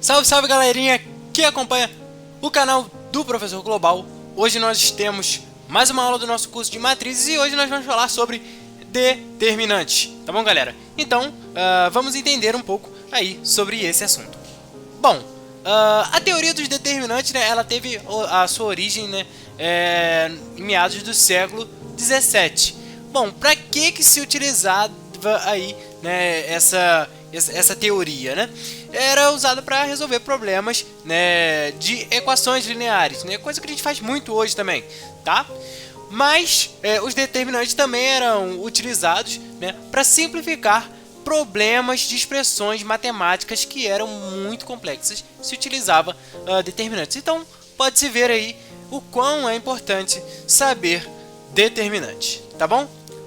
Salve, salve galerinha que acompanha o canal do Professor Global. Hoje nós temos mais uma aula do nosso curso de matrizes e hoje nós vamos falar sobre determinantes, tá bom galera? Então, vamos entender um pouco aí sobre esse assunto. Bom, a teoria dos determinantes, né, ela teve a sua origem, né, em meados do século 17. Bom, para que se utilizava aí, né, essa teoria, né? Era usada para resolver problemas, né, de equações lineares, né, coisa que a gente faz muito hoje também, tá? Mas os determinantes também eram utilizados, né, para simplificar problemas de expressões matemáticas que eram muito complexas. Se utilizava determinantes. Então pode-se ver aí o quão é importante saber determinantes, tá bom?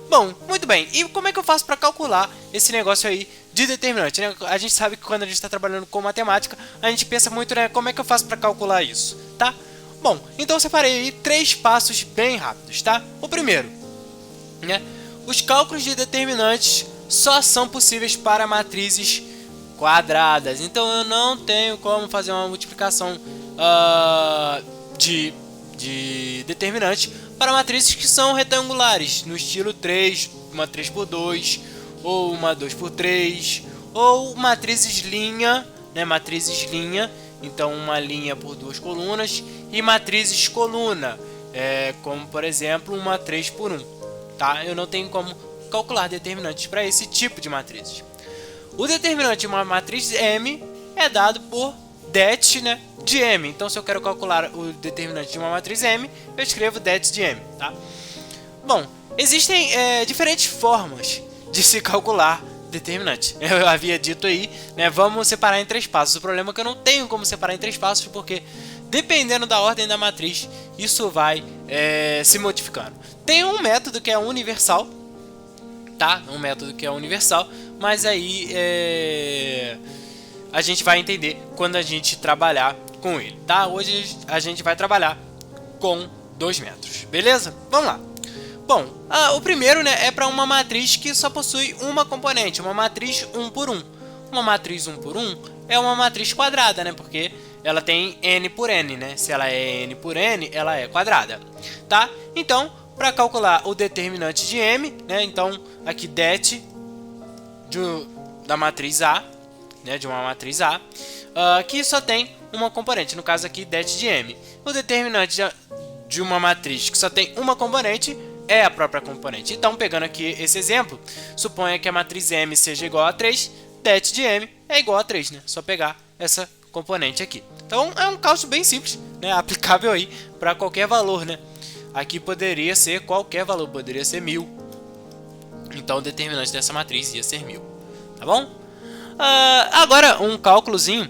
Bom, muito bem. E como é que eu faço para calcular esse negócio aí de determinante, né? A gente sabe que quando a gente está trabalhando com matemática, a gente pensa muito, né? Como é que eu faço para calcular isso, tá? Bom, então eu separei aí 3 passos bem rápidos, tá? O primeiro, né? Os cálculos de determinantes só são possíveis para matrizes quadradas. Então eu não tenho como fazer uma multiplicação de determinante para matrizes que são retangulares, no estilo 3, uma 3 por 2, ou uma 2 por 3, ou matrizes linha, né, matrizes linha, então uma linha por duas colunas, e matrizes coluna, como por exemplo uma 3 por 1, tá? Eu não tenho como calcular determinantes para esse tipo de matrizes. O determinante de uma matriz M é dado por det, né, de M. Então, se eu quero calcular o determinante de uma matriz M, eu escrevo det de M, tá? Bom, existem diferentes formas de se calcular determinante. Eu havia dito aí, né, vamos separar em 3 passos. O problema é que eu não tenho como separar em 3 passos, porque dependendo da ordem da matriz, isso vai se modificando. Tem um método que é universal, tá? Um método que é universal, mas aí a gente vai entender quando a gente trabalhar com ele, tá? Hoje a gente vai trabalhar com 2 metros, beleza? Vamos lá. Bom, o primeiro, né, é para uma matriz que só possui uma componente, uma matriz 1 por 1. Uma matriz 1 por 1 é uma matriz quadrada, né? Porque ela tem n por n, né? Se ela é n por n, ela é quadrada, tá? Então, para calcular o determinante de m, né? Então, aqui det da matriz A, né, de uma matriz A, que só tem uma componente, no caso aqui det de m. O determinante de uma matriz que só tem uma componente é a própria componente. Então, pegando aqui esse exemplo, suponha que a matriz m seja igual a 3, det de m é igual a 3, né? Só pegar essa componente aqui. Então, é um cálculo bem simples, né? Aplicável aí para qualquer valor, né? Aqui poderia ser qualquer valor, poderia ser 1000. Então, o determinante dessa matriz ia ser 1000, tá bom? Agora, um cálculozinho,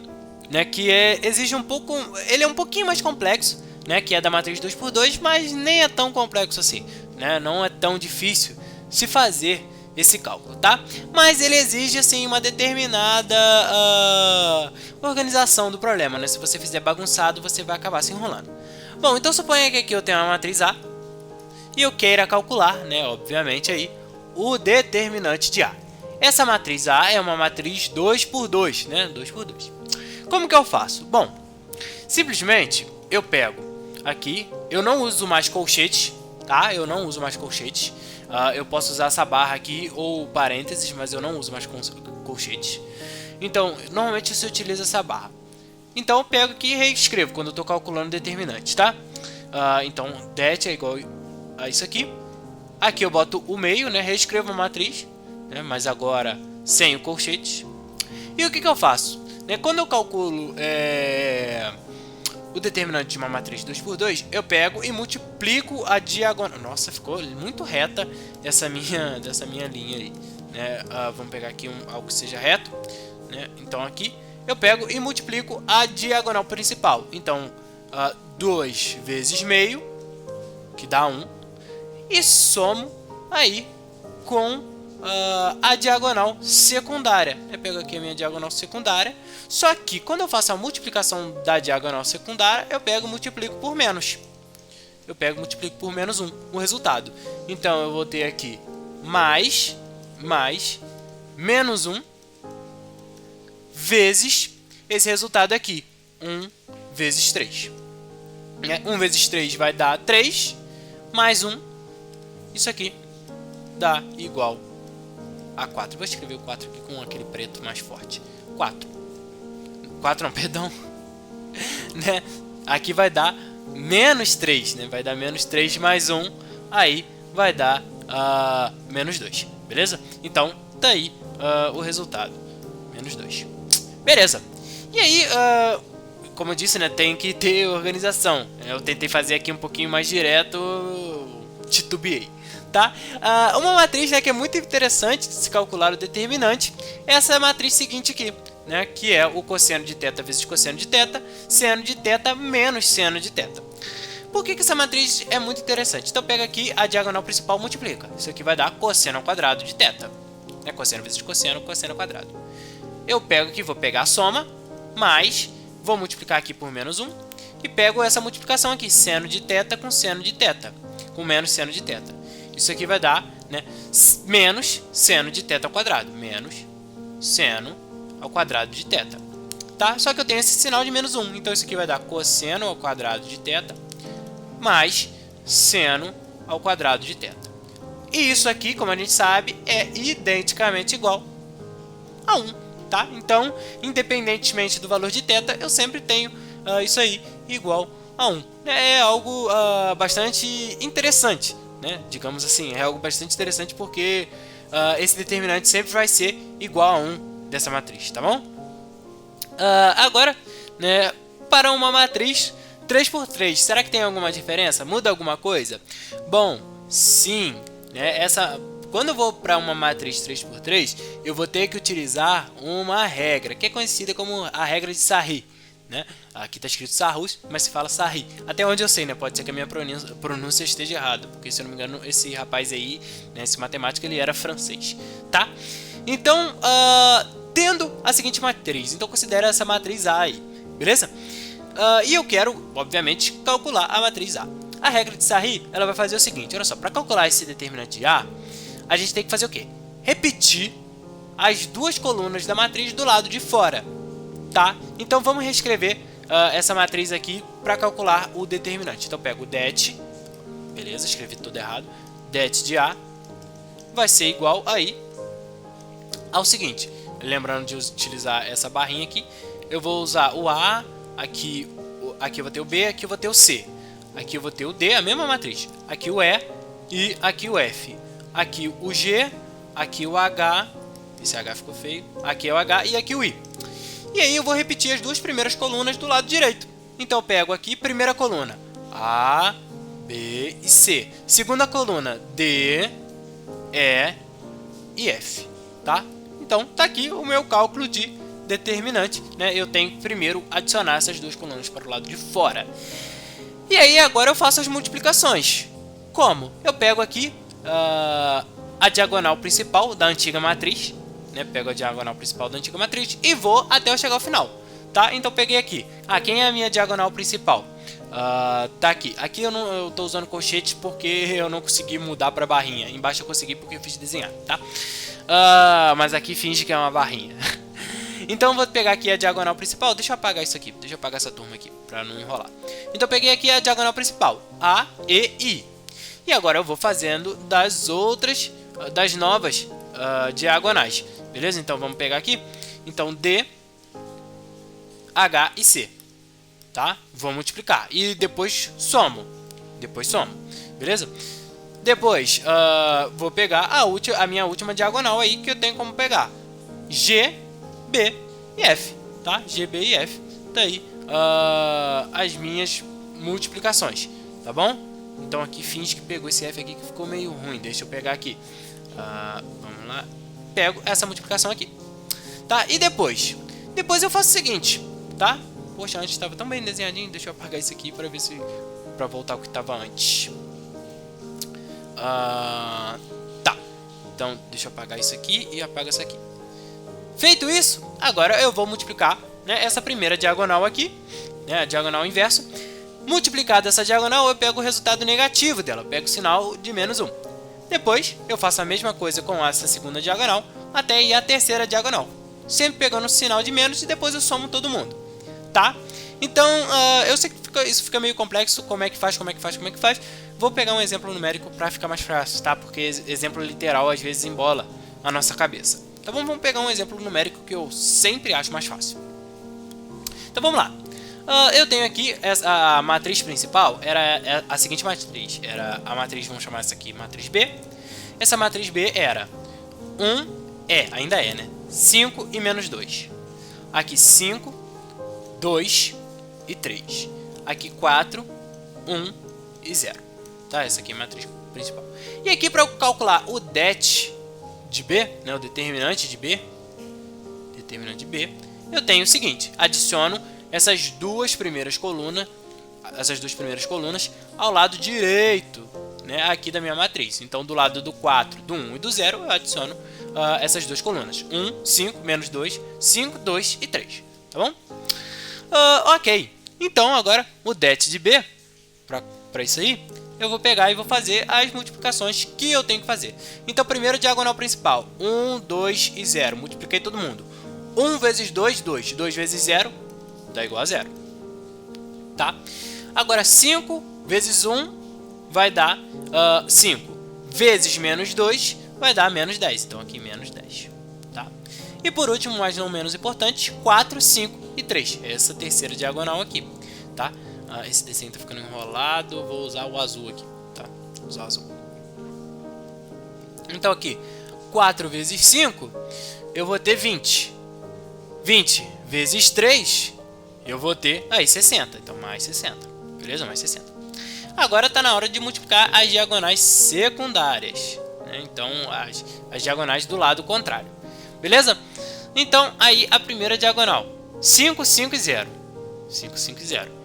né, que exige um pouco, ele é um pouquinho mais complexo, né, que é da matriz 2 por 2, mas nem é tão complexo assim, né? Não é tão difícil se fazer esse cálculo, tá? Mas ele exige assim uma determinada organização do problema, né? Se você fizer bagunçado, você vai acabar se enrolando. Bom, então suponha que aqui eu tenho uma matriz A e eu queira calcular, né, obviamente aí, o determinante de A. Essa matriz A é uma matriz 2 por 2, né? 2 por 2. Como que eu faço? Bom, simplesmente eu pego aqui, eu não uso mais colchetes, tá? Eu não uso mais colchetes. Eu posso usar essa barra aqui ou parênteses, mas eu não uso mais colchetes. Então, normalmente você utiliza essa barra. Então, eu pego aqui e reescrevo quando eu estou calculando determinantes, tá? Então, det é igual a isso aqui. Aqui eu boto o meio, né? Reescrevo a matriz, né? Mas agora sem o colchete. E o que eu faço? Quando eu calculo o determinante de uma matriz 2 por 2, eu pego e multiplico a diagonal. Nossa, ficou muito reta dessa minha linha aí, né? Vamos pegar aqui algo que seja reto, né? Então aqui eu pego e multiplico a diagonal principal. Então 2 vezes meio, que dá 1, e somo aí com a diagonal secundária. Eu pego aqui a minha diagonal secundária, só que quando eu faço a multiplicação da diagonal secundária, eu pego e multiplico por menos. Eu pego e multiplico por menos 1 o resultado. Então eu vou ter aqui mais menos 1 vezes esse resultado aqui, 1 vezes 3. 1 vezes 3 vai dar 3, mais 1, isso aqui dá igual a 4. Vou escrever o 4 aqui com aquele preto mais forte. 4 não, perdão. Né? Aqui vai dar menos 3, né? Vai dar menos 3 mais 1, aí vai dar menos 2, beleza? Então, tá aí o resultado, menos 2. Beleza. E aí, como eu disse, né, tem que ter organização. Eu tentei fazer aqui um pouquinho mais direto, titubeei. Tá? Uma matriz, né, que é muito interessante de se calcular o determinante é essa matriz seguinte aqui, né, que é o cosseno de θ vezes cosseno de θ, seno de θ menos seno de θ. Por que essa matriz é muito interessante? Então pega aqui a diagonal principal, multiplica. Isso aqui vai dar cosseno ao quadrado de θ. É cosseno vezes cosseno, cosseno ao quadrado. Eu pego aqui, vou pegar a soma, mais, vou multiplicar aqui por menos 1, e pego essa multiplicação aqui, seno de θ com seno de θ, com menos seno de θ. Isso aqui vai dar, né, menos seno de θ ao quadrado, menos seno ao quadrado de θ. Tá? Só que eu tenho esse sinal de menos 1, então isso aqui vai dar cosseno ao quadrado de θ mais seno ao quadrado de θ. E isso aqui, como a gente sabe, é identicamente igual a 1. Tá? Então, independentemente do valor de θ, eu sempre tenho isso aí igual a 1. É algo bastante interessante, né? Digamos assim, é algo bastante interessante porque esse determinante sempre vai ser igual a 1 dessa matriz, tá bom? Agora, né, para uma matriz 3 por 3, será que tem alguma diferença? Muda alguma coisa? Bom, sim, né? Quando eu vou para uma matriz 3 por 3, eu vou ter que utilizar uma regra, que é conhecida como a regra de Sarri, né? Aqui está escrito Sarrus, mas se fala Sarri. Até onde eu sei, né? Pode ser que a minha pronúncia esteja errada, porque se eu não me engano, esse rapaz aí, né, esse matemático, ele era francês, tá? Então, tendo a seguinte matriz, então considera essa matriz A aí, beleza? E eu quero, obviamente, calcular a matriz A. A regra de Sarri, ela vai fazer o seguinte, olha só, para calcular esse determinante de A, a gente tem que fazer o quê? Repetir as duas colunas da matriz do lado de fora, tá? Então vamos reescrever essa matriz aqui para calcular o determinante. Então eu pego o det, beleza, escrevi tudo errado, det de A vai ser igual aí ao seguinte, lembrando de utilizar essa barrinha aqui, eu vou usar o A, aqui eu vou ter o B, aqui eu vou ter o C, aqui eu vou ter o D, a mesma matriz, aqui o E e aqui o F, aqui o G, aqui o H, esse H ficou feio, aqui é o H e aqui o I. E aí eu vou repetir as duas primeiras colunas do lado direito. Então eu pego aqui, primeira coluna, A, B e C. Segunda coluna, D, E e F, tá? Então tá aqui o meu cálculo de determinante, né? Eu tenho que primeiro adicionar essas duas colunas para o lado de fora. E aí agora eu faço as multiplicações. Como? Eu pego aqui a diagonal principal da antiga matriz, né? Pego a diagonal principal da antiga matriz e vou até eu chegar ao final, tá? Então peguei aqui. Quem é a minha diagonal principal? Tá aqui. Aqui eu tô usando colchetes porque eu não consegui mudar para barrinha. Embaixo eu consegui porque eu fiz desenhar, tá? Mas aqui finge que é uma barrinha. Então eu vou pegar aqui a diagonal principal. Deixa eu apagar isso aqui. Deixa eu apagar essa turma aqui para não enrolar. Então eu peguei aqui a diagonal principal, A, E, I. E agora eu vou fazendo das novas diagonais. Beleza? Então vamos pegar aqui. Então D, H e C. Tá? Vou multiplicar. E depois somo. Beleza? Depois vou pegar a minha última diagonal aí que eu tenho como pegar. G, B e F. Tá? G, B e F. Tá aí as minhas multiplicações. Tá bom? Então aqui finge que pegou esse F aqui que ficou meio ruim. Deixa eu pegar aqui. Vamos lá. Pego essa multiplicação aqui. Tá? E depois eu faço o seguinte, tá? Poxa, antes estava tão bem desenhadinho. Deixa eu apagar isso aqui para ver se... para voltar ao que estava antes. Tá. Então, deixa eu apagar isso aqui e apago isso aqui. Feito isso, agora eu vou multiplicar, né, essa primeira diagonal aqui, né, a diagonal inversa. Multiplicada essa diagonal, eu pego o resultado negativo dela. Eu pego o sinal de menos 1. Depois, eu faço a mesma coisa com essa segunda diagonal até ir à terceira diagonal. sempre pegando o sinal de menos e depois eu somo todo mundo, tá? Então, eu sei que isso fica meio complexo, como é que faz. Vou pegar um exemplo numérico para ficar mais fácil, tá? Porque exemplo literal às vezes embola a nossa cabeça. Então vamos pegar um exemplo numérico que eu sempre acho mais fácil. Então vamos lá. Eu tenho aqui a matriz principal, era a seguinte matriz. Era a matriz, vamos chamar essa aqui matriz B. Essa matriz B era 1, ainda é, né? 5 e menos 2. Aqui 5, 2 e 3. Aqui 4, 1 e 0. Tá? Essa aqui é a matriz principal. E aqui para eu calcular o det de B, né, o determinante de B, eu tenho o seguinte, adiciono essas duas primeiras colunas ao lado direito, né, aqui da minha matriz. Então, do lado do 4, do 1 e do 0, eu adiciono essas duas colunas. 1, 5, menos 2, 5, 2 e 3. Tá bom? Ok. Então, agora, o det de B, para isso aí, eu vou pegar e vou fazer as multiplicações que eu tenho que fazer. Então, primeiro, diagonal principal. 1, 2 e 0. Multipliquei todo mundo. 1 vezes 2, 2. 2 vezes 0 dá igual a 0. Tá? Agora, 5 vezes 1 vai dar 5. Vezes menos 2 vai dar menos 10. Então, aqui menos 10. Tá? E por último, mas não menos importante, 4, 5 e 3. Essa terceira diagonal aqui. Tá? Esse desenho está ficando enrolado. Vou usar o azul aqui. Tá? Vou usar o azul. Então, aqui, 4 vezes 5, eu vou ter 20. 20 vezes 3, eu vou ter aí 60. Então, mais 60. Beleza? Mais 60. Agora está na hora de multiplicar as diagonais secundárias, né? Então, as diagonais do lado contrário. Beleza? Então, aí a primeira diagonal. 5, 5 e 0. 5, 5 e 0.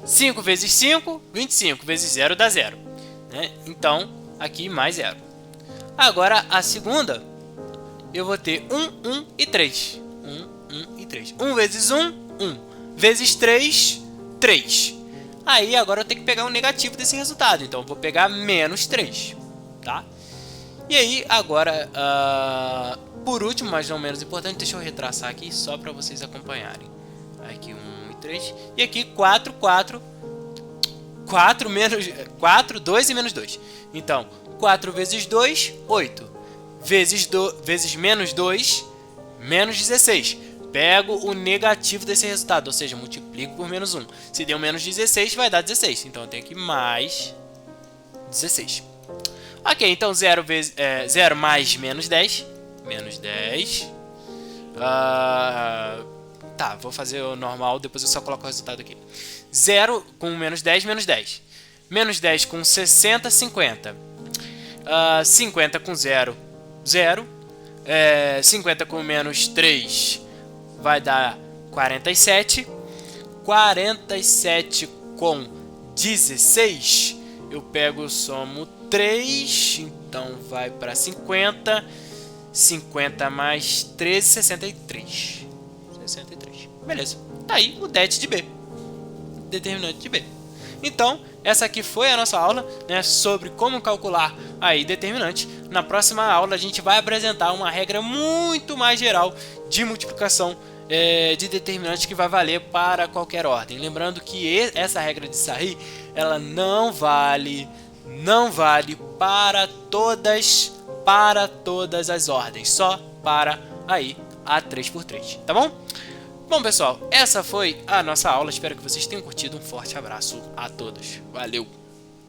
5 vezes 5, 25. Vezes 0 dá 0. Né? Então, aqui mais 0. Agora, a segunda, eu vou ter 1, 1 e 3. 1 e 3. 1 vezes 1, 1. Vezes 3, 3. Aí, agora eu tenho que pegar um negativo desse resultado. Então, eu vou pegar menos 3. Tá? E aí, agora, por último, mas não menos importante, deixa eu retraçar aqui só para vocês acompanharem. Aqui 1 e 3. E aqui 4, 4. 4, 2 e menos 2. Então, 4 vezes 2, 8. Vezes menos 2, menos 16. Pego o negativo desse resultado, ou seja, multiplico por menos 1. Se deu menos 16, vai dar 16. Então, eu tenho aqui mais 16. Ok, então 0 mais menos 10. Menos 10. Tá, vou fazer o normal, depois eu só coloco o resultado aqui. 0 com menos 10, menos 10. Menos 10 com 60, 50. 50 com 0, 0. 50 com menos 3 vai dar 47. 47 com 16, eu pego, somo 3, então vai para 50. 50 mais 13, 63. 63. Beleza. Tá aí o det de B. Determinante de B. Então, essa aqui foi a nossa aula, né, sobre como calcular aí determinante. Na próxima aula a gente vai apresentar uma regra muito mais geral de multiplicação de determinante que vai valer para qualquer ordem. Lembrando que essa regra de Sarri, ela não vale para todas as ordens, só para aí a 3×3, tá bom? Bom, pessoal, essa foi a nossa aula. Espero que vocês tenham curtido. Um forte abraço a todos. Valeu!